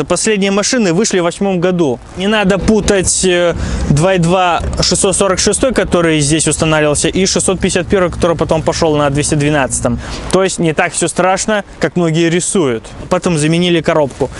Последние машины вышли в 2008 году. Не надо путать 2.2 646, который здесь устанавливался, и 651, который потом пошел на 212. То есть не так все страшно, как многие рисуют. Потом заменили коробку.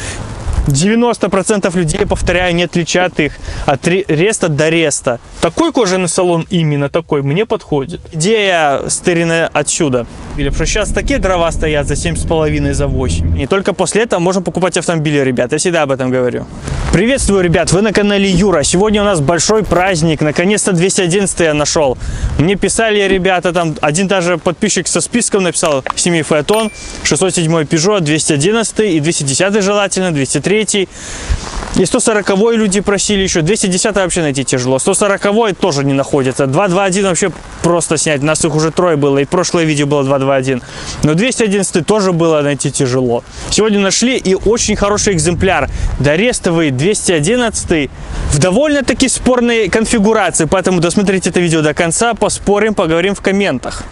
90% людей, повторяю, не отличат их от реста до реста. Такой кожаный салон, именно такой, мне подходит. Идея стырена отсюда. Или потому что сейчас такие дрова стоят за 7,5, за 8. И только после этого можно покупать автомобили, ребят. Я всегда об этом говорю. Приветствую, ребят, вы на канале Юра. Сегодня у нас большой праздник. Наконец-то 211 я нашел. Мне писали ребята, там один даже подписчик со списком написал: семей Фаэтон, 607 Peugeot, 211 и 210 желательно, 203. И 140 люди просили еще. 210 вообще найти тяжело. 140 тоже не находится. 221 вообще просто снять. У нас их уже трое было. И прошлое видео было 221. Но 211 тоже было найти тяжело. Сегодня нашли, и очень хороший экземпляр. Дорестовый 211 в довольно-таки спорной конфигурации. Поэтому досмотрите это видео до конца. Поспорим, поговорим в комментах.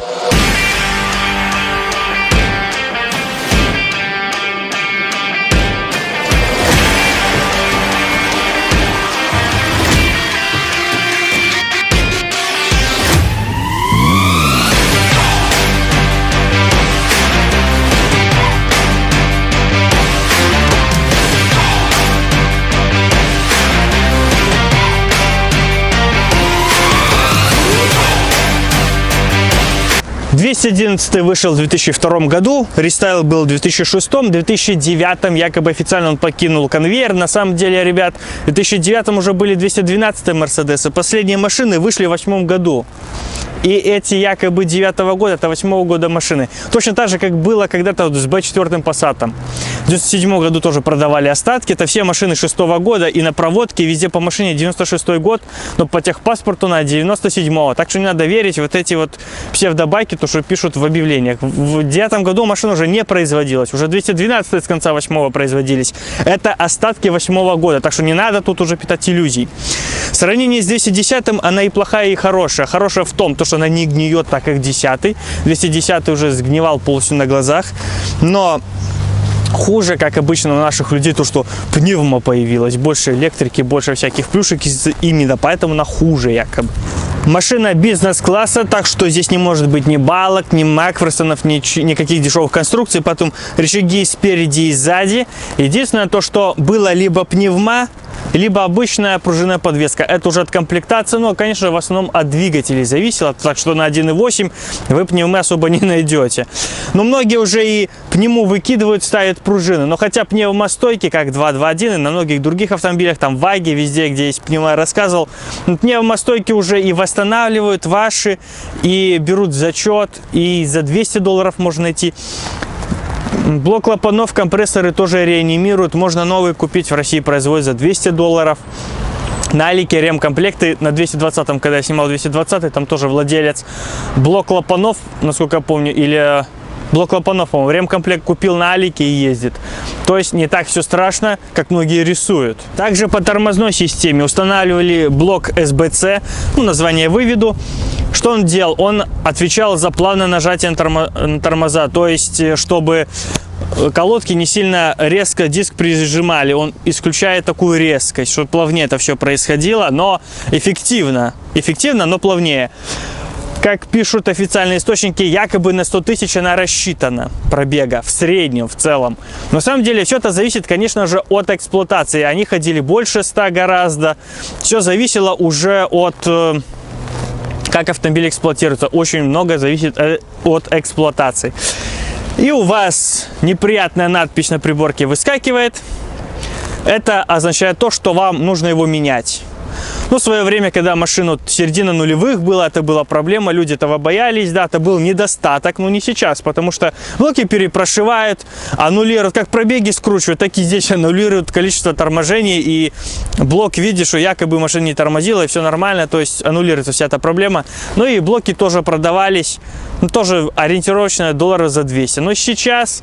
«211» вышел в 2002 году, рестайл был в 2006, в 2009 якобы официально он покинул конвейер. На самом деле, ребят, в 2009 уже были 212 Мерседесы. Последние машины вышли в 2008 году. И эти якобы 9 года, это 8 года машины. Точно так же, как было когда-то вот с B4 Passat. В 97 году тоже продавали остатки. Это все машины 6 года. И на проводке везде по машине 96 год, но по техпаспорту на 97-го. Так что не надо верить вот эти вот псевдобайки, то, что пишут в объявлениях. В 9 году машина уже не производилась. Уже 212 с конца 8 производились. Это остатки 8 года. Так что не надо тут уже питать иллюзий. В сравнении с 210 она и плохая, и хорошая. Хорошая в том, что она не гниет так, как 10. 210 уже сгнивал полностью на глазах. Но хуже, как обычно у наших людей, то, что пневма появилась. Больше электрики, больше всяких плюшек. Именно поэтому она хуже якобы. Машина бизнес-класса, так что здесь не может быть ни балок, ни Макферсонов, никаких дешевых конструкций. Потом рычаги спереди и сзади. Единственное то, что было либо пневма, либо обычная пружинная подвеска. Это уже от комплектации, но, конечно, в основном от двигателей зависело. Так что на 1.8 вы пневмы особо не найдете. Но многие уже и пневму выкидывают, ставят пружины. Но хотя пневмостойки, как 2.2.1 и на многих других автомобилях, там в Ваге, везде, где есть пневма, я рассказывал, пневмостойки уже и восстанавливают ваши, и берут в зачет, и за $200 можно найти. Блок клапанов, компрессоры тоже реанимируют. Можно новый купить, в России производят за $200. На Алике ремкомплекты на 220-м, когда я снимал 220-й, там тоже владелец блок клапанов, насколько я помню, или блок клапанов, по-моему, ремкомплект купил на Алике и ездит. То есть не так все страшно, как многие рисуют. Также по тормозной системе устанавливали блок СБЦ, название выведу. Что он делал? Он отвечал за плавное нажатие на тормоза, то есть чтобы колодки не сильно резко диск прижимали. Он исключает такую резкость, чтобы плавнее это все происходило, но эффективно, но плавнее. Как пишут официальные источники, якобы на 100 тысяч она рассчитана пробега в среднем, в целом. Но на самом деле все это зависит, конечно же, от эксплуатации. Они ходили больше 100 гораздо. Все зависело уже от как автомобиль эксплуатируется. Очень много зависит от эксплуатации. И у вас неприятная надпись на приборке выскакивает. Это означает то, что вам нужно его менять. В свое время, когда машина середина нулевых была, это была проблема, люди этого боялись, да, это был недостаток, но не сейчас, потому что блоки перепрошивают, аннулируют, как пробеги скручивают, так и здесь аннулируют количество торможений, и блок видит, что якобы машина не тормозила, и все нормально, то есть аннулируется вся эта проблема. Ну и блоки тоже продавались, тоже ориентировочно $200 за 200. Но сейчас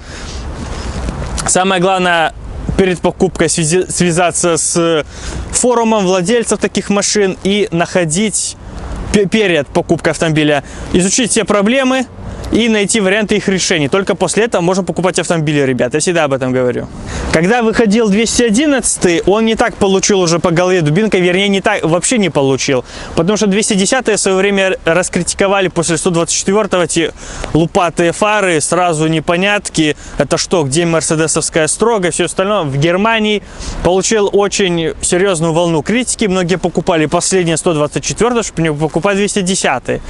самое главное перед покупкой связаться с форумом владельцев таких машин и находить перед покупкой автомобиля, изучить все проблемы и найти варианты их решений. Только после этого можно покупать автомобили, ребят. Я всегда об этом говорю. Когда выходил 211, он не так получил уже по голове дубинкой, вернее, не так, вообще не получил. Потому что 210 в свое время раскритиковали после 124-го эти лупатые фары, сразу непонятки. Это что, где мерседесовская строгость, все остальное. В Германии получил очень серьезную волну критики. Многие покупали последние 124, чтобы не покупать 210.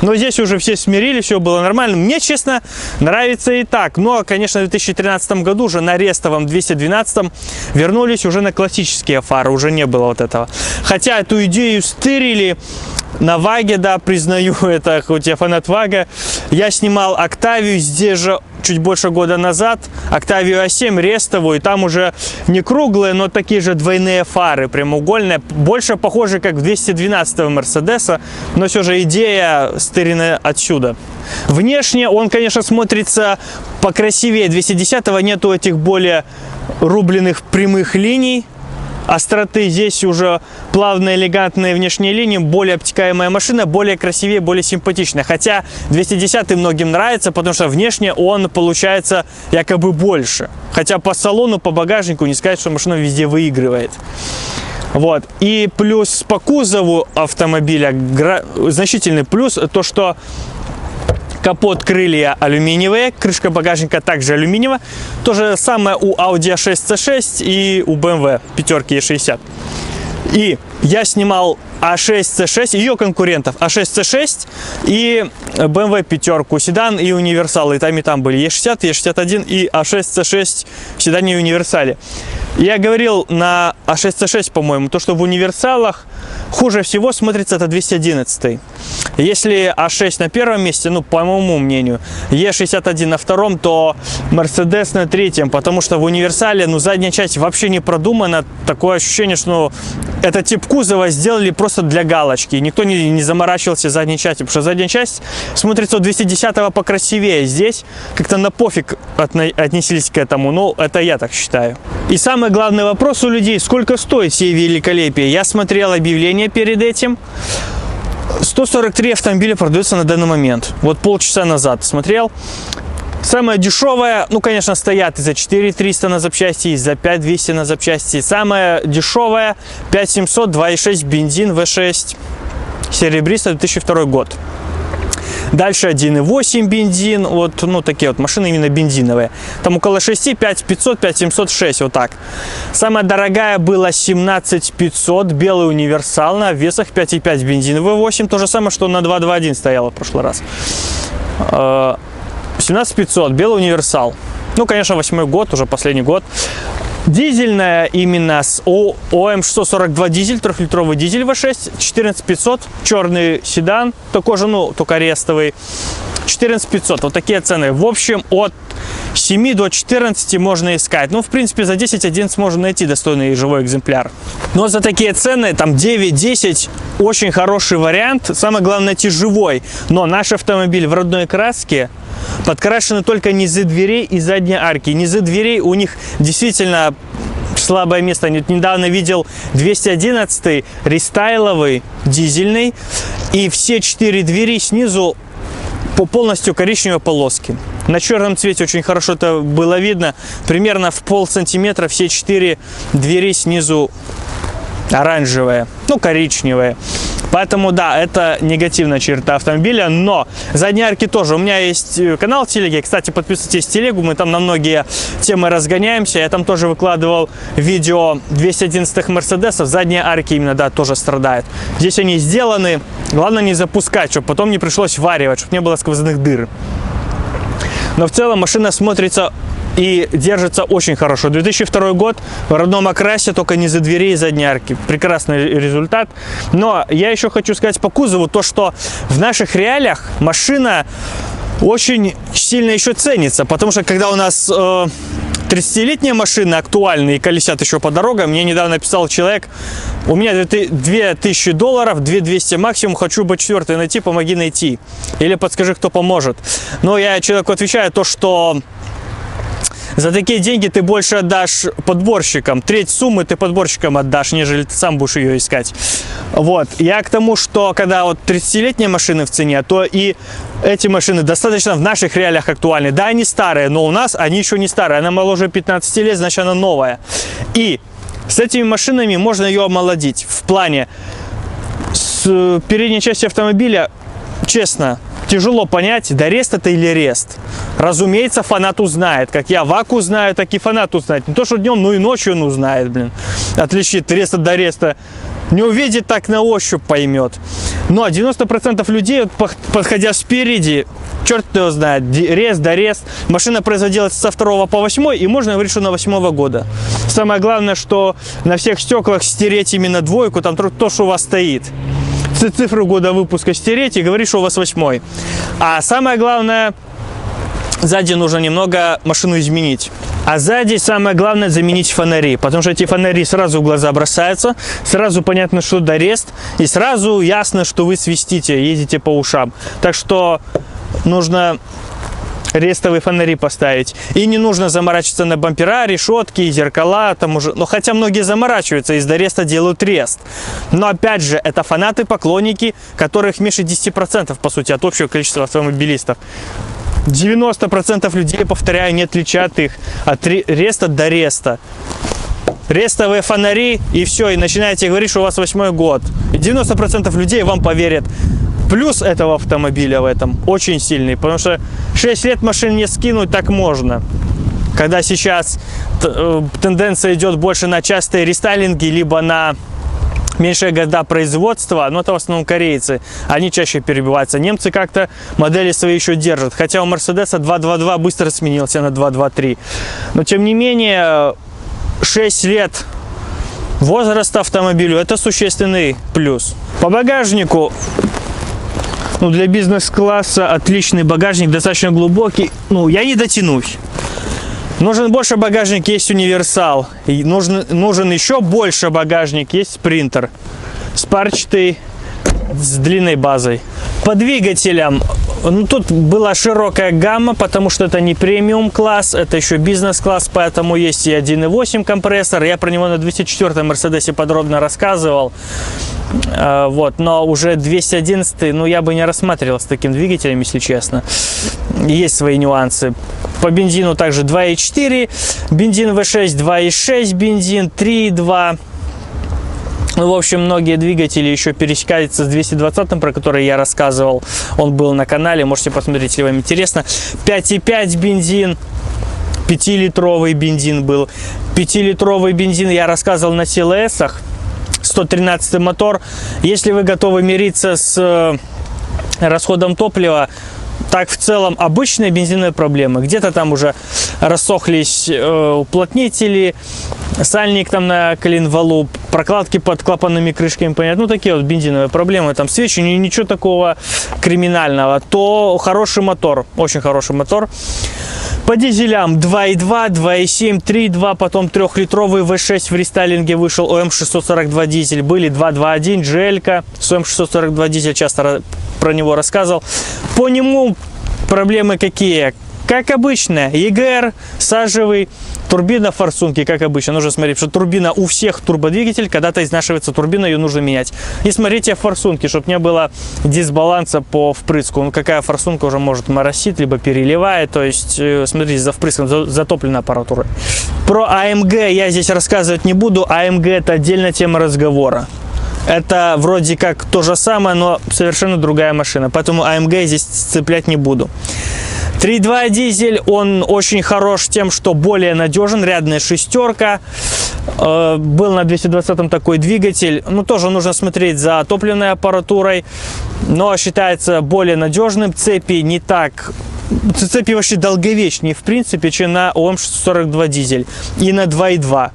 Но здесь уже все смирились, все было нормально. Мне, честно, нравится и так. Но, конечно, в 2013 году уже на рестовом 212 вернулись уже на классические фары. Уже не было вот этого. Хотя эту идею стырили на Ваге, да, признаю это, хоть я фанат Вага. Я снимал Октавию здесь же чуть больше года назад, Октавию А7 рестовую, и там уже не круглые, но такие же двойные фары, прямоугольные, больше похожи как в 212-го Мерседеса, но все же идея стырена отсюда. Внешне он, конечно, смотрится покрасивее 210-го, нету этих более рубленых прямых линий, остроты. Здесь уже плавные, элегантные внешние линии, более обтекаемая машина, более красивее, более симпатичная. Хотя 210 многим нравится, потому что внешне он получается якобы больше. Хотя по салону, по багажнику не сказать, что машина везде выигрывает. Вот. И плюс по кузову автомобиля, значительный плюс, то что капот, крылья алюминиевые, крышка багажника также алюминиевая. То же самое у Audi A6 C6 и у BMW пятерки E60. И я снимал A6 C6, ее конкурентов A6 C6 и BMW пятерку, седан и универсал. И там были E60, E61 и A6 C6 в седане и универсале. Я говорил на A6 C6, по-моему, то, что в универсалах хуже всего смотрится это 211. Если А6 на первом месте, ну, по моему мнению, Е61 на втором, то Mercedes на третьем, потому что в универсале, ну, задняя часть вообще не продумана. Такое ощущение, что ну, этот тип кузова сделали просто для галочки. Никто не заморачивался задней частью, потому что задняя часть смотрится у 210-го покрасивее. Здесь как-то на пофиг отнеслись к этому, ну, это я так считаю. И самый главный вопрос у людей, сколько стоит сей великолепие? Я смотрел объявление перед этим. 143 автомобиля продаются на данный момент. Вот полчаса назад смотрел. Самая дешевая, ну, конечно, стоят и за 4300 на запчасти, и за 5200 на запчасти. Самая дешевая 5700, 2.6 бензин V6 серебристый 2002 год. Дальше 1.8 бензин, вот, ну, такие вот машины именно бензиновые. Там около 6, 5500, 5706, вот так. Самая дорогая была 17500, белый универсал на весах 5.5 бензин V8, то же самое, что на 2.2.1 стояло в прошлый раз. 17500, белый универсал. Ну, конечно, 8-й год, уже последний год. Дизельная именно с ОМ642 дизель, 3-литровый дизель V6, 14500, черный седан, такой же, ну, только рестовый, 14500, вот такие цены. В общем, от 7 до 14 можно искать. Ну, в принципе, за 10-11 можно найти достойный живой экземпляр. Но за такие цены, там 9-10, очень хороший вариант. Самое главное найти живой. Но наш автомобиль в родной краске, подкрашены только низы дверей и задние арки. Низы дверей у них действительно слабое место. Недавно видел 211 рестайловый, дизельный. И все 4 двери снизу полностью коричневой полоски. На черном цвете очень хорошо это было видно. Примерно в полсантиметра все 4 двери снизу оранжевые, ну, коричневые. Поэтому, да, это негативная черта автомобиля, но задние арки тоже. У меня есть канал в телеге, кстати, подписывайтесь в телегу, мы там на многие темы разгоняемся. Я там тоже выкладывал видео 211-х Мерседесов, задние арки именно, да, тоже страдают. Здесь они сделаны, главное не запускать, чтобы потом не пришлось варивать, чтобы не было сквозных дыр. Но в целом машина смотрится и держится очень хорошо. 2002 год, в родном окрасе, только низы дверей и задние арки. Прекрасный результат. Но я еще хочу сказать по кузову, то что в наших реалиях машина очень сильно еще ценится. Потому что когда у нас 30-летние машины актуальные и колесят еще по дорогам, мне недавно писал человек: у меня $2000, 2200 максимум, хочу B4 найти, помоги найти. Или подскажи, кто поможет. Но я человеку отвечаю то, что За такие деньги ты больше отдашь подборщикам. Треть суммы ты подборщикам отдашь, нежели ты сам будешь ее искать. Вот. Я к тому, что когда вот 30-летние машины в цене, то и эти машины достаточно в наших реалиях актуальны. Да, они старые, но у нас они еще не старые. Она моложе 15 лет, значит она новая. И с этими машинами можно ее омолодить. В плане с передней части автомобиля, честно, тяжело понять, дорест это или рест. Разумеется, фанат узнает. Как я ВАК узнаю, так и фанат узнает. Не то, что днем, но и ночью он узнает, блин. Отличит рест от дореста. Не увидит, так на ощупь поймет. Но 90% людей, подходя спереди, черт его знает, рест, дорест. Машина производилась со 2 по 8, и можно говорить, что на 8 года. Самое главное, что на всех стеклах стереть именно двойку, там то, что у вас стоит. Цифру года выпуска стереть и говорить, что у вас 8. А самое главное, сзади нужно немного машину изменить. А сзади самое главное заменить фонари, потому что эти фонари сразу в глаза бросаются, сразу понятно, что дорест, и сразу ясно, что вы свистите, ездите по ушам. Так что нужно рестовые фонари поставить. И не нужно заморачиваться на бампера, решетки, зеркала. Там уже... Но хотя многие заморачиваются, из дореста делают рест. Но опять же, это фанаты, поклонники, которых меньше 10% по сути от общего количества автомобилистов. 90% людей, повторяю, не отличат их от реста до реста. Рестовые фонари, и все, и начинаете говорить, что у вас 8 год. И 90% людей вам поверят. Плюс этого автомобиля в этом очень сильный, потому что 6 лет машин не скинуть так можно. Когда сейчас тенденция идет больше на частые рестайлинги, либо на меньшие года производства, но это в основном корейцы, они чаще перебиваются. Немцы как-то модели свои еще держат, хотя у Мерседеса 2.2.2 быстро сменился на 2.2.3. Но тем не менее, 6 лет возраста автомобилю – это существенный плюс. По багажнику. Ну, для бизнес-класса отличный багажник, достаточно глубокий. Ну, я не дотянусь. Нужен больше багажник, есть универсал. И нужен еще больше багажник, есть спринтер. Спарчатый, с длинной базой. По двигателям, ну, тут была широкая гамма, потому что это не премиум класс, это еще бизнес-класс, поэтому есть и 1.8 компрессор. Я про него на 204-м Мерседесе подробно рассказывал. Вот, но уже 211, ну, я бы не рассматривал с таким двигателем, если честно. Есть свои нюансы. По бензину также 2.4, бензин V6, 2.6 бензин, 3.2. Ну, в общем, многие двигатели еще пересекаются с 220-м, про который я рассказывал. Он был на канале, можете посмотреть, если вам интересно. 5.5 бензин, 5-литровый бензин был. 5-литровый бензин я рассказывал на CLS-ах. 113 мотор. Если вы готовы мириться с расходом топлива, так в целом обычные бензиновые проблемы. Где-то там уже рассохлись уплотнители, сальник там на коленвалу, прокладки под клапанными крышками, понятно. Ну, такие вот бензиновые проблемы. Там свечи, ничего такого криминального. То хороший мотор, очень хороший мотор. По дизелям 2.2, 2.7, 3.2, потом 3-литровый V6 в рестайлинге вышел, ОМ642 дизель. Были 2.2.1, GL-ка с ОМ642 дизель, часто про него рассказывал. По нему проблемы какие? Как обычно, EGR, сажевый, турбина форсунки, как обычно. Нужно смотреть, что турбина у всех турбодвигатель, когда-то изнашивается турбина, ее нужно менять. И смотрите форсунки, чтобы не было дисбаланса по впрыску. Ну, какая форсунка уже может моросить, либо переливает. То есть, смотрите, за впрыском, затопленной аппаратурой. Про AMG я здесь рассказывать не буду. AMG это отдельная тема разговора. Это вроде как то же самое, но совершенно другая машина. Поэтому AMG здесь цеплять не буду. 3.2 дизель, он очень хорош тем, что более надежен, рядная шестерка. Был на 220-м такой двигатель. Ну, тоже нужно смотреть за топливной аппаратурой, но считается более надежным. Цепи не так... Цепи вообще долговечнее, в принципе, чем на ОМ642 дизель и на 2.2.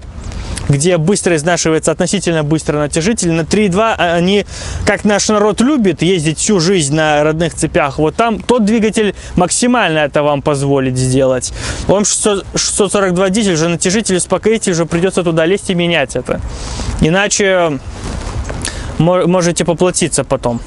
Где быстро изнашивается относительно быстро натяжитель. На 3.2 они, как наш народ любит, ездить всю жизнь на родных цепях. Вот там тот двигатель максимально это вам позволит сделать. ОМ642 дизель же натяжитель, успокоитель, уже придется туда лезть и менять это. Иначе можете поплатиться потом.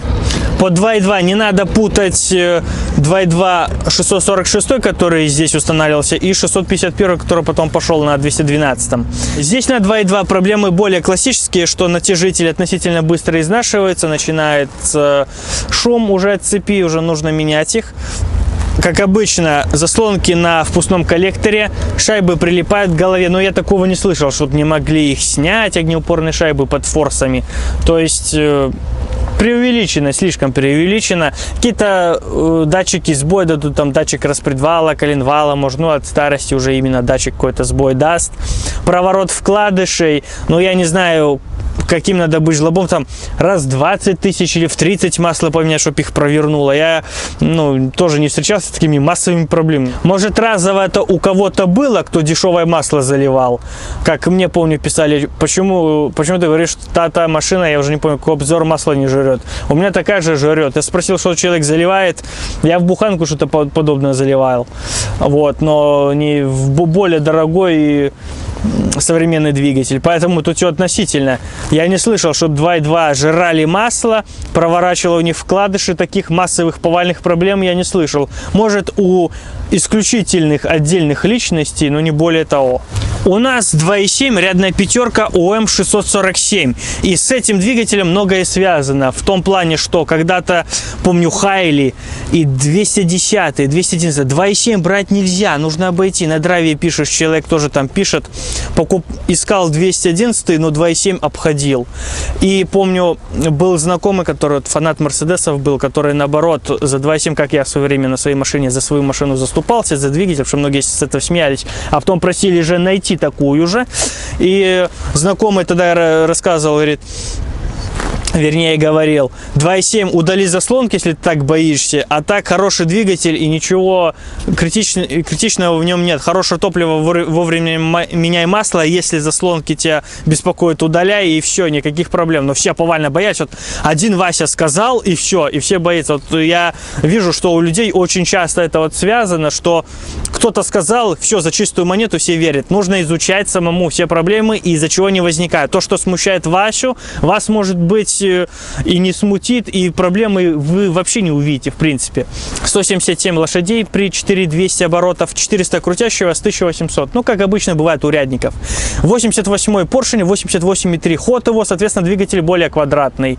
По 2.2 не надо путать 2.2 646, который здесь устанавливался, и 651, который потом пошел на 212. Здесь на 2.2 проблемы более классические, что натяжитель относительно быстро изнашивается, начинает шум уже от цепи, уже нужно менять их. Как обычно, заслонки на впускном коллекторе, шайбы прилипают к голове, но я такого не слышал, чтобы не могли их снять, огнеупорные шайбы под форсами. То есть преувеличено, слишком преувеличено. Какие-то датчики сбоя дадут, там датчик распредвала, коленвала, может, ну от старости уже именно датчик какой-то сбой даст. Проворот вкладышей, ну я не знаю, каким надо быть жлобом, там раз в 20 тысяч или в 30 масло поменять, чтобы их провернуло. Я, тоже не встречался с такими массовыми проблемами. Может, разово это у кого-то было, кто дешевое масло заливал. Как мне, помню, писали, почему ты говоришь, что та машина, я уже не помню, какой обзор, масла не жрет. У меня такая же жрет. Я спросил, что человек заливает. Я в буханку что-то подобное заливал. Вот, но не в более дорогой современный двигатель, поэтому тут все относительно. Я не слышал, чтобы 2.2 жрали масло, проворачивало у них вкладыши, таких массовых повальных проблем я не слышал. Может, у исключительных отдельных личностей, но не более того. У нас 2.7 рядная пятерка ОМ 647, и с этим двигателем многое связано, в том плане, что когда-то, помню, Хайли и 210, 211, 2.7 брать нельзя, нужно обойти. На драйве пишешь, человек тоже там пишет, искал 211, но 2.7 обходил. И помню, был знакомый, который фанат Мерседесов был, который наоборот за 2.7, как я в свое время на своей машине, за свою машину заступался, за двигатель, потому что многие с этого смеялись, а потом просили же найти такую же. И знакомый тогда рассказывал, говорит, вернее говорил, 2.7 удали заслонки, если ты так боишься, а так хороший двигатель и ничего критичного в нем нет. Хорошее топливо, вовремя меняй масло, если заслонки тебя беспокоят, удаляй, и все, никаких проблем. Но все повально боятся. Вот один Вася сказал, и все, и все боятся. Вот я вижу, что у людей очень часто это вот связано, что кто-то сказал, все, за чистую монету все верят. Нужно изучать самому все проблемы, и из-за чего они возникают. То, что смущает Васю, вас, может быть, и не смутит, и проблемы вы вообще не увидите, в принципе. 177 лошадей при 4200 оборотов, 400 крутящего с 1800. Ну, как обычно бывает у рядников. 88-й поршень, 88,3 ход его, соответственно, двигатель более квадратный.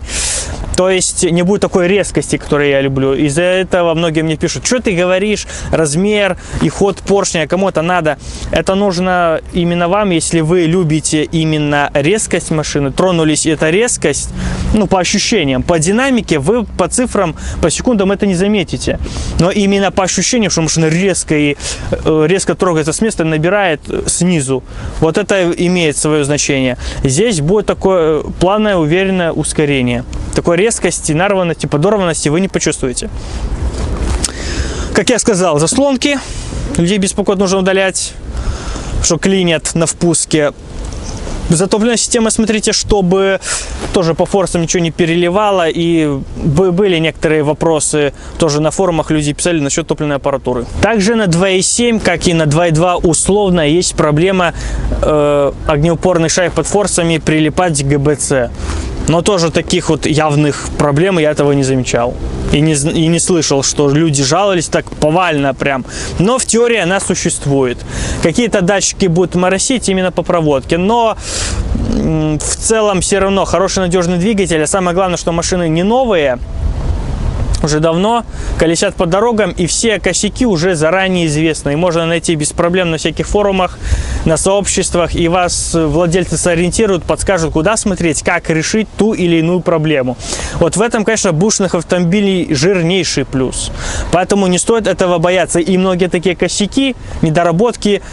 То есть не будет такой резкости, которую я люблю. Из-за этого многие мне пишут, что ты говоришь, размер и ход поршня, кому-то надо. Это нужно именно вам, если вы любите именно резкость машины, тронулись, эта резкость, по ощущениям, по динамике, вы по цифрам, по секундам это не заметите. Но именно по ощущениям, что машина резко трогается с места, набирает снизу. Вот это имеет свое значение. Здесь будет такое плавное, уверенное ускорение. Такой резкости, нарванности, подорванности вы не почувствуете. Как я сказал, заслонки. Людей беспокоит, нужно удалять, что клинят на впуске. Затопленная система, смотрите, чтобы тоже по форсам ничего не переливало. И были некоторые вопросы тоже на форумах, люди писали насчет топливной аппаратуры. Также на 2.7, как и на 2.2 условно, есть проблема огнеупорных шайб под форсами прилипать к ГБЦ. Но тоже таких вот явных проблем я этого не замечал. И не слышал, что люди жаловались так повально прям. Но в теории она существует. Какие-то датчики будут моросить именно по проводке. Но в целом все равно хороший надежный двигатель. А самое главное, что машины не новые. Уже давно колесят по дорогам, и все косяки уже заранее известны. И можно найти без проблем на всяких форумах, на сообществах, и вас владельцы сориентируют, подскажут, куда смотреть, как решить ту или иную проблему. Вот в этом, конечно, бушных автомобилей жирнейший плюс. Поэтому не стоит этого бояться. И многие такие косяки, недоработки,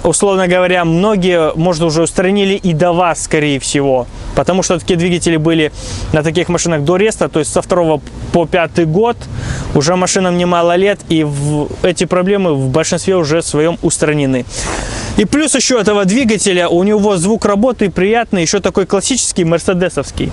условно говоря, многие, может, уже устранили и до вас, скорее всего. Потому что такие двигатели были на таких машинах до реста, то есть со 2 по 5 год, уже машинам немало лет, и эти проблемы в большинстве уже своем устранены. И плюс еще этого двигателя, у него звук работы приятный, еще такой классический, мерседесовский.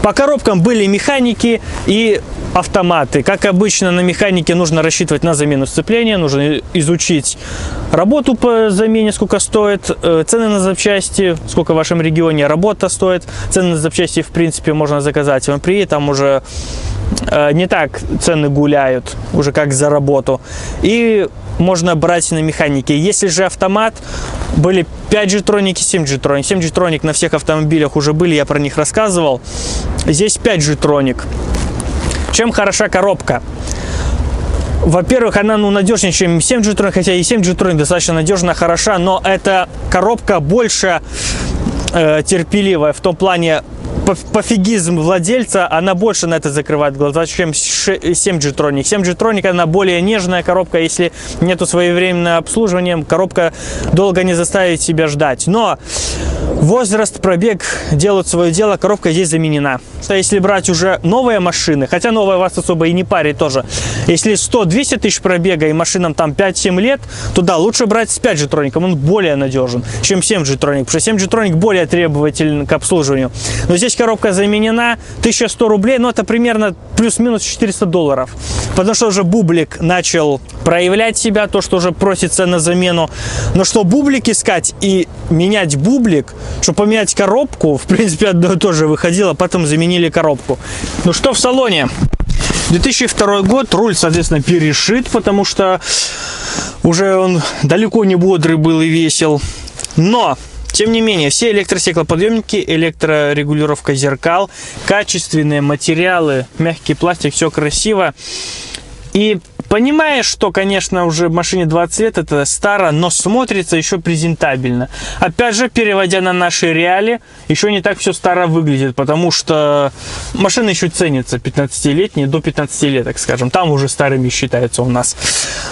По коробкам были механики, и автоматы. Как обычно, на механике нужно рассчитывать на замену сцепления, нужно изучить работу по замене, сколько стоит, цены на запчасти, сколько в вашем регионе работа стоит. Цены на запчасти, в принципе, можно заказать в Ампри, там уже не так цены гуляют, уже как за работу. И можно брать на механике. Если же автомат, были 5G-троники, 7G-троник. 7G-троник на всех автомобилях уже были, я про них рассказывал. Здесь 5G-троник. Чем хороша коробка? Во-первых, она надежнее, чем 7G-троник, хотя и 7G-троник достаточно надежно, хороша, но эта коробка больше терпеливая, в том плане пофигизм владельца, она больше на это закрывает глаза, чем 7G-троник. 7G-троник, она более нежная коробка, если нету своевременного обслуживания, коробка долго не заставит себя ждать. Но возраст, пробег делают свое дело, коробка здесь заменена. Если брать уже новые машины, хотя новая вас особо и не парит тоже, если 100-200 тысяч пробега и машинам там 5-7 лет, то да, лучше брать с 5G-троником, он более надежен, чем 7G-троник, потому что 7G-троник более требователен к обслуживанию. Но здесь коробка заменена, 1100 рублей, но это примерно плюс-минус $400, потому что уже бублик начал проявлять себя, то, что уже просится на замену. Но что бублик искать и менять бублик, чтобы поменять коробку, в принципе, одно и то же выходило, потом заменили коробку. Ну что в салоне? 2002 год, руль, соответственно, перешит, потому что уже он далеко не бодрый был и весел. Но тем не менее, все электростеклоподъемники, электрорегулировка зеркал, качественные материалы, мягкий пластик, все красиво. И понимаешь, что, конечно, уже машине 20 лет, это старо, но смотрится еще презентабельно. Опять же, переводя на наши реалии, еще не так все старо выглядит, потому что машины еще ценятся 15-летние, до 15 лет, так скажем. Там уже старыми считаются у нас.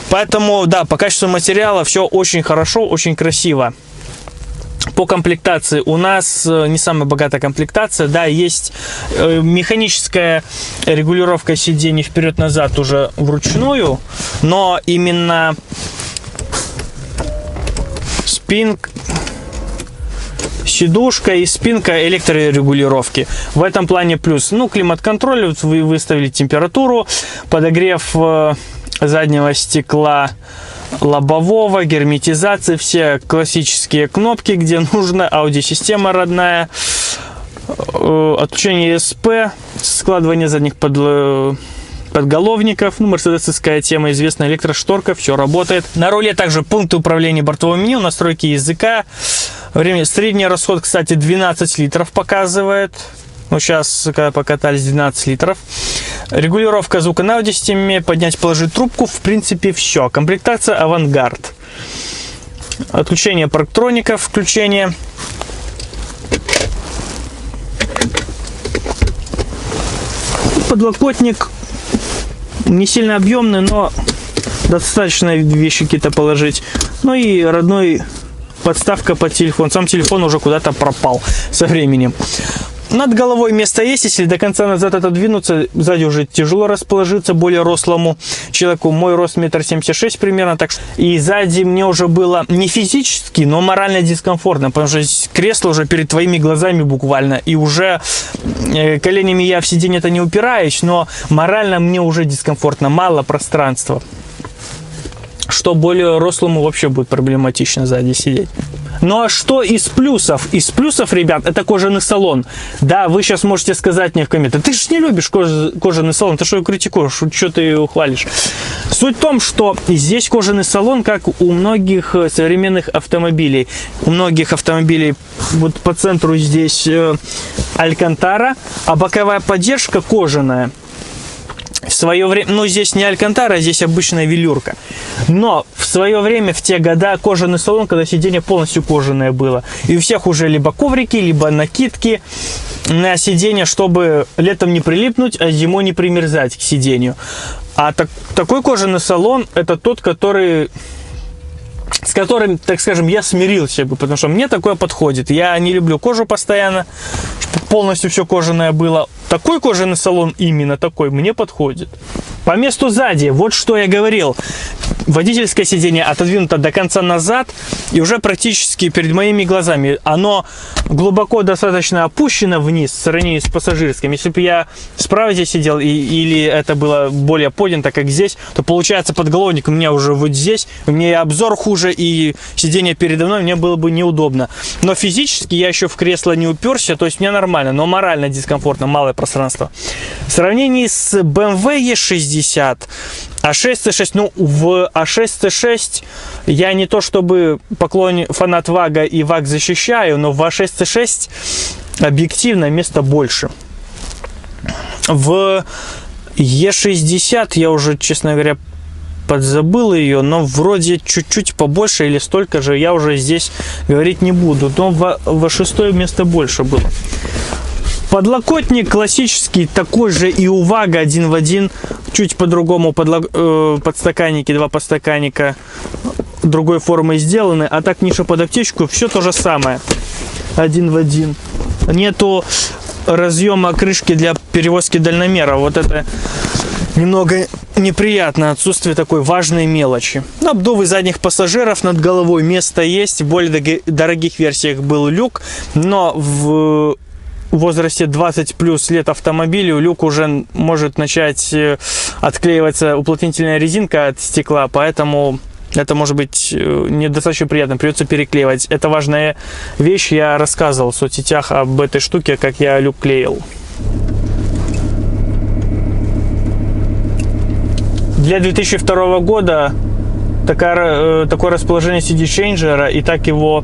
Поэтому, да, по качеству материала все очень хорошо, очень красиво. По комплектации у нас не самая богатая комплектация, да, есть механическая регулировка сидений вперед-назад уже вручную, но именно сидушка и спинка электрорегулировки. В этом плане плюс. Ну, климат-контроль, вот вы выставили температуру, подогрев заднего стекла, лобового, герметизация, все классические кнопки, где нужно, аудиосистема родная, отключение ESP, складывание задних подголовников, ну, мерседесовская тема, известная электрошторка, все работает. На руле также пункты управления бортовым меню, настройки языка. Средний расход, кстати, 12 литров показывает. Ну, сейчас, когда покатались, 12 литров. Регулировка звука на аудиосистеме, поднять, положить трубку, в принципе, все. Комплектация авангард. Отключение парктроников, включение. Подлокотник не сильно объемный, но достаточно вещи какие-то положить. Ну и родной подставка под телефон. Сам телефон уже куда-то пропал со временем. Над головой место есть, если до конца назад отодвинуться, сзади уже тяжело расположиться более рослому человеку. Мой рост 1,76 м примерно, так что и сзади мне уже было не физически, но морально дискомфортно, потому что кресло уже перед твоими глазами буквально, и уже коленями я в сиденье-то не упираюсь, но морально мне уже дискомфортно, мало пространства. Что более рослому вообще будет проблематично сзади сидеть. Ну а что из плюсов? Из плюсов, ребят, это кожаный салон. Да, вы сейчас можете сказать мне в комментах: ты же не любишь кожаный салон, ты что критикуешь, что ты его хвалишь? Суть в том, что здесь кожаный салон, как у многих современных автомобилей. У многих автомобилей вот по центру здесь алькантара, а боковая поддержка кожаная. В свое время, ну здесь не алькантара, а здесь обычная велюрка. Но в свое время, в те года, кожаный салон, когда сиденье полностью кожаное было. И у всех уже либо коврики, либо накидки на сиденье, чтобы летом не прилипнуть, а зимой не примерзать к сиденью. А такой кожаный салон, это тот, с которым, так скажем, я смирился бы, потому что мне такое подходит. Я не люблю кожу постоянно, чтобы полностью все кожаное было. Такой кожаный салон, именно такой, мне подходит. По месту сзади, вот что я говорил. Водительское сиденье отодвинуто до конца назад и уже практически перед моими глазами. Оно глубоко достаточно опущено вниз в сравнении с пассажирским. Если бы я справа здесь сидел или это было более поднято, как здесь, то получается подголовник у меня уже вот здесь. У меня обзор хуже и сиденье передо мной мне было бы неудобно. Но физически я еще в кресло не уперся, то есть мне нормально, но морально дискомфортно, малое пространство. В сравнении с BMW E60, А6 C6, ну в А6 C6 я не то чтобы фанат ВАГа и ВАГ защищаю, но в А6 C6 объективно места больше. В E60 я уже, честно говоря, подзабыл ее, но вроде чуть-чуть побольше или столько же, я уже здесь говорить не буду. Но в А6 места больше было. Подлокотник классический, такой же и у ВАГа, один в один, чуть по-другому подстаканники, два подстаканника другой формы сделаны, а так ниша под аптечку, все то же самое, один в один. Нету разъема крышки для перевозки дальномера, вот это немного неприятно, отсутствие такой важной мелочи. Обдувы задних пассажиров над головой, место есть, в более дорогих версиях был люк, но в возрасте 20 плюс лет автомобилю люк уже может начать отклеиваться уплотнительная резинка от стекла, поэтому это может быть недостаточно приятно, придется переклеивать. Это важная вещь, я рассказывал в соцсетях об этой штуке, как я люк клеил. Для 2002 года такое расположение CD-чейнджера и так его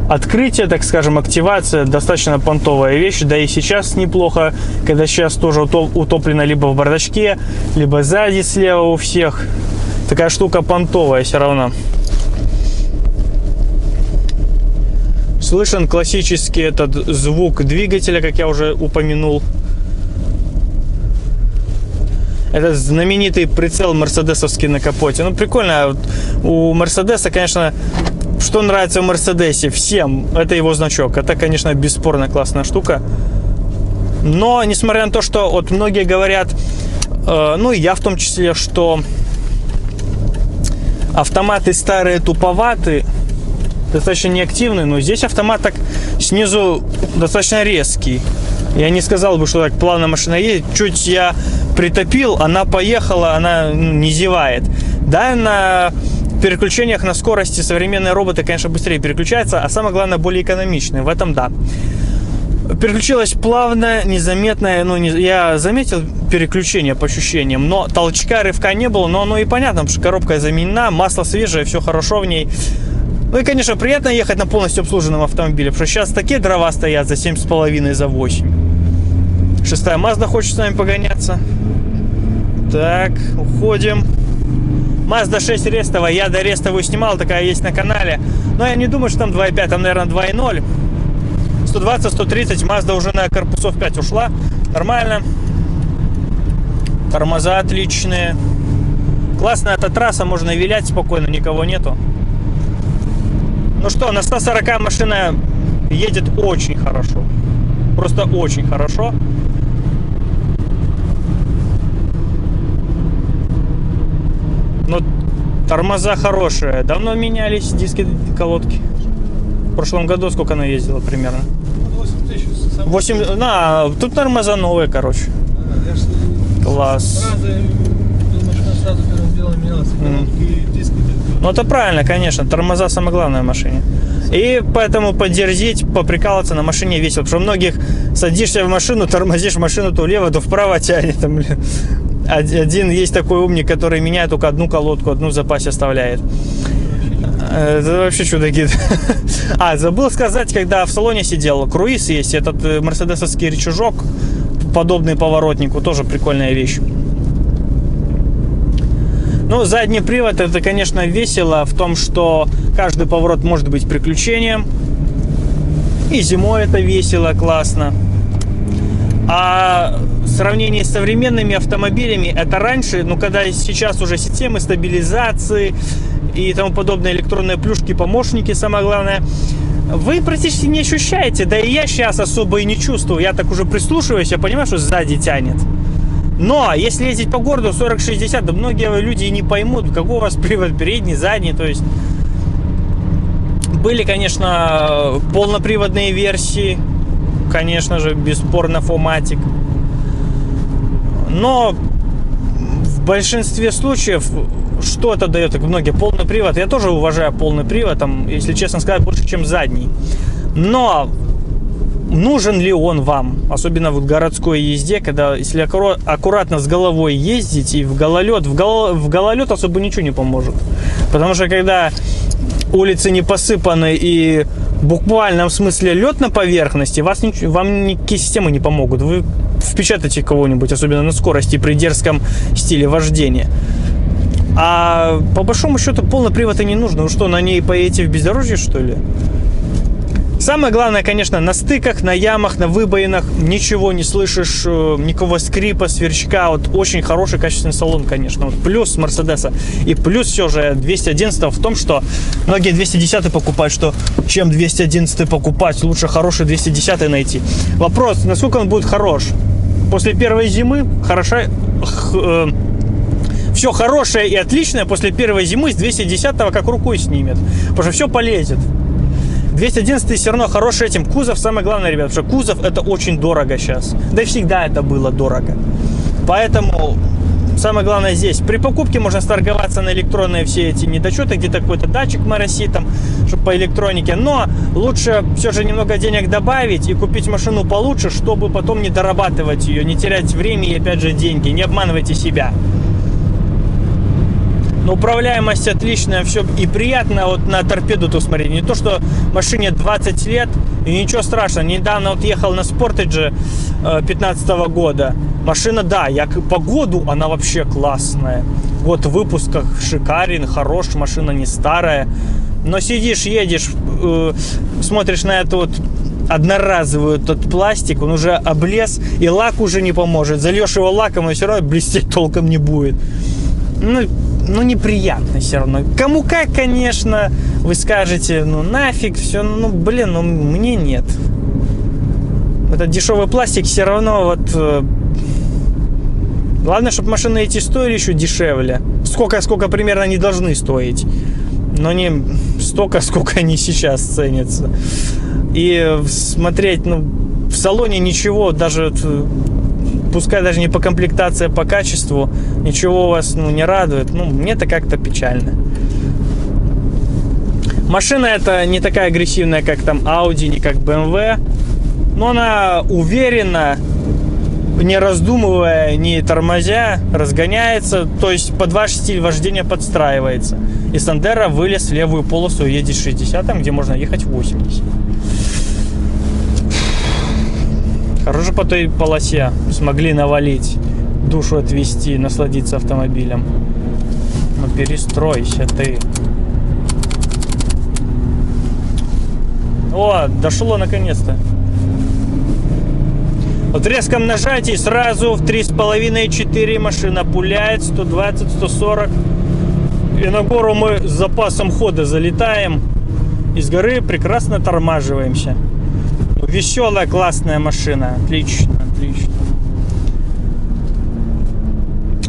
открытие, так скажем, активация достаточно понтовая вещь, да и сейчас неплохо, когда сейчас тоже утоплено либо в бардачке, либо сзади слева у всех. Такая штука понтовая все равно. Слышен классический этот звук двигателя, как я уже упомянул. Это знаменитый прицел мерседесовский на капоте. Ну, прикольно. У Мерседеса, конечно, что нравится в Мерседесе всем, это его значок. Это, конечно, бесспорно классная штука. Но, несмотря на то, что вот многие говорят, ну и я в том числе, что автоматы старые туповаты, достаточно неактивные, но здесь автомат так снизу достаточно резкий. Я не сказал бы, что так плавно машина едет. Чуть я притопил, она поехала, она не зевает. Да, на переключениях на скорости современные роботы, конечно, быстрее переключаются, а самое главное, более экономичные. В этом да. Переключилась плавно, незаметно. Ну, я заметил переключение по ощущениям, но толчка, рывка не было. Но оно и понятно, потому что коробка заменена, масло свежее, все хорошо в ней. Ну и, конечно, приятно ехать на полностью обслуженном автомобиле, потому что сейчас такие дрова стоят за 7,5, за 8. Шестая Mazda хочет с нами погоняться. Так, уходим. Mazda 6 рестовая, я до рестовую снимал, такая есть на канале. Но я не думаю, что там 2.5, там, наверное, 2.0. 120-130, Mazda уже на корпусов 5 ушла. Нормально. Тормоза отличные. Классная эта трасса, можно вилять спокойно, никого нету. Ну что, на 140 машина едет очень хорошо. Просто очень хорошо. Но тормоза хорошие. Давно менялись диски, колодки? В прошлом году сколько она ездила примерно? 8 тысяч. 8, тут тормоза новые, короче. Класс. Машина сразу первым делом менялась. Колодки, диски. Ну это правильно, конечно. Тормоза самое главное в машине. И поэтому подерзить, поприкалываться на машине весело. Потому что у многих садишься в машину, тормозишь машину то влево, то вправо тянет. Там, один есть такой умник, который меняет только одну колодку, одну в запасе оставляет. Это вообще чудо-гид. Забыл сказать, когда в салоне сидел, круиз есть, этот мерседесовский рычажок, подобный поворотнику, тоже прикольная вещь. Ну, задний привод, это, конечно, весело в том, что каждый поворот может быть приключением. И зимой это весело, классно. А в сравнении с современными автомобилями, это раньше, ну, когда сейчас уже системы стабилизации и тому подобные электронные плюшки, помощники, самое главное, вы практически не ощущаете, да и я сейчас особо и не чувствую. Я так уже прислушиваюсь, я понимаю, что сзади тянет. Но если ездить по городу 40-60, да многие люди и не поймут, какой у вас привод передний, задний. То есть были, конечно, полноприводные версии, конечно же, бесспорно Fomatic. Но в большинстве случаев что это дает, как многие, полный привод. Я тоже уважаю полный привод, там, если честно сказать, больше, чем задний. Но нужен ли он вам, особенно в городской езде, когда, если аккуратно с головой ездить и в гололед особо ничего не поможет. Потому что когда улицы не посыпаны и в буквальном смысле лед на поверхности, вам никакие системы не помогут. Вы впечатаете кого-нибудь, особенно на скорости при дерзком стиле вождения. А по большому счету полный привод и не нужно. Вы что, на ней поедете в бездорожье, что ли? Самое главное, конечно, на стыках, на ямах, на выбоинах ничего не слышишь, никакого скрипа, сверчка. Вот очень хороший, качественный салон, конечно. Вот плюс Мерседеса. И плюс все же 211 в том, что многие 210 покупают, что чем 211 покупать, лучше хороший 210 найти. Вопрос, насколько он будет хорош? После первой зимы все хорошее и отличное после первой зимы с 210-го как рукой снимет. Потому что все полезет. 211 все равно хороший этим. Кузов самое главное, ребят, потому что кузов это очень дорого сейчас. Да и всегда это было дорого. Поэтому самое главное здесь. При покупке можно сторговаться на электронные все эти недочеты, где-то какой-то датчик моросит, там, чтобы по электронике. Но лучше все же немного денег добавить и купить машину получше, чтобы потом не дорабатывать ее, не терять время и опять же деньги. Не обманывайте себя. Но управляемость отличная, все и приятно вот на торпеду-то смотреть. Не то, что машине 20 лет и ничего страшного. Недавно вот ехал на Sportage 15 года. Машина, да, по году она вообще классная. Год выпуска шикарен, хорош, машина не старая. Но сидишь, едешь, смотришь на эту вот одноразовый этот пластик, он уже облез, и лак уже не поможет. Зальешь его лаком, и все равно блестеть толком не будет. Ну, неприятно все равно. Кому как, конечно, вы скажете, ну нафиг, все, мне нет. Этот дешевый пластик все равно вот... Главное, чтобы машины эти стоили еще дешевле. Сколько примерно они должны стоить. Но не столько, сколько они сейчас ценятся. И смотреть, в салоне ничего, даже... Пускай даже не по комплектации, а по качеству, ничего вас не радует. Мне-то как-то печально. Машина эта не такая агрессивная, как там Audi, не как BMW. Но она уверенно, не раздумывая, не тормозя, разгоняется. То есть под ваш стиль вождения подстраивается. И Сандеро вылез в левую полосу и едет 60, где можно ехать 80. Хорошо по той полосе смогли навалить, душу отвести, насладиться автомобилем. Ну перестройся ты. О, дошло наконец-то. Вот в резком нажатии сразу в 3,5-4 машина пуляет, 120, 140. И на гору мы с запасом хода залетаем. Из горы прекрасно тормаживаемся. Веселая, классная машина. Отлично, отлично.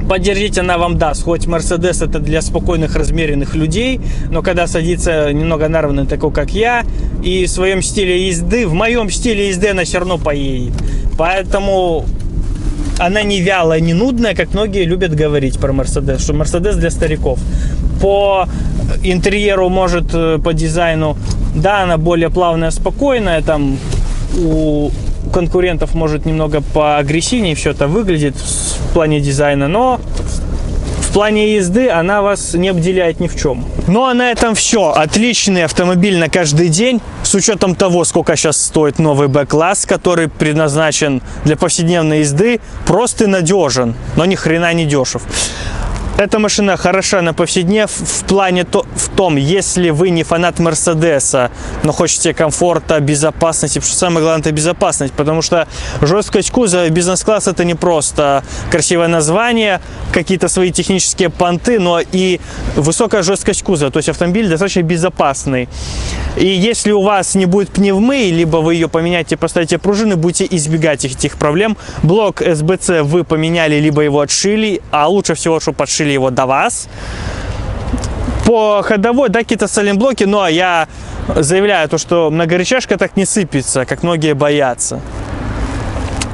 Поддержите, она вам даст. Хоть Mercedes это для спокойных, размеренных людей, но когда садится немного нарвный, такой как я, и в своем стиле езды, в моем стиле езды она все равно поедет. Поэтому она не вялая, не нудная, как многие любят говорить про Mercedes, что Mercedes для стариков. По интерьеру, может, по дизайну, да, она более плавная, спокойная, там у конкурентов может немного поагрессивнее все это выглядит в плане дизайна, но в плане езды она вас не обделяет ни в чем. Ну а на этом все. Отличный автомобиль на каждый день, с учетом того, сколько сейчас стоит новый Б-класс, который предназначен для повседневной езды, просто надежен, но ни хрена не дешев. Эта машина хороша на повседнев в плане в том, если вы не фанат Мерседеса, но хотите комфорта, безопасности, потому что самое главное это безопасность, потому что жесткость кузова бизнес-класс это не просто красивое название, какие-то свои технические понты, но и высокая жесткость кузова, то есть автомобиль достаточно безопасный. И если у вас не будет пневмы, либо вы ее поменяете, поставите пружины, будете избегать этих проблем. Блок СБЦ вы поменяли, либо его отшили, а лучше всего, чтобы подшили его до вас. По ходовой, да, какие-то саленблоки, но я заявляю то, что многорычажка так не сыпется, как многие боятся.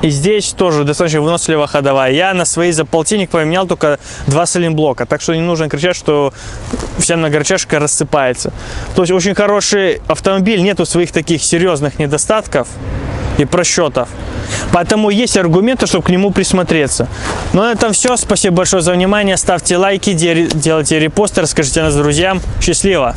И здесь тоже достаточно выносливая ходовая. Я на своей за полтинник поменял только 2 саленблока, так что не нужно кричать, что вся многорычажка рассыпается. То есть очень хороший автомобиль, нету своих таких серьезных недостатков и просчетов. Поэтому есть аргументы, чтобы к нему присмотреться. Ну, на этом все. Спасибо большое за внимание. Ставьте лайки, делайте репосты, расскажите о нас друзьям. Счастливо!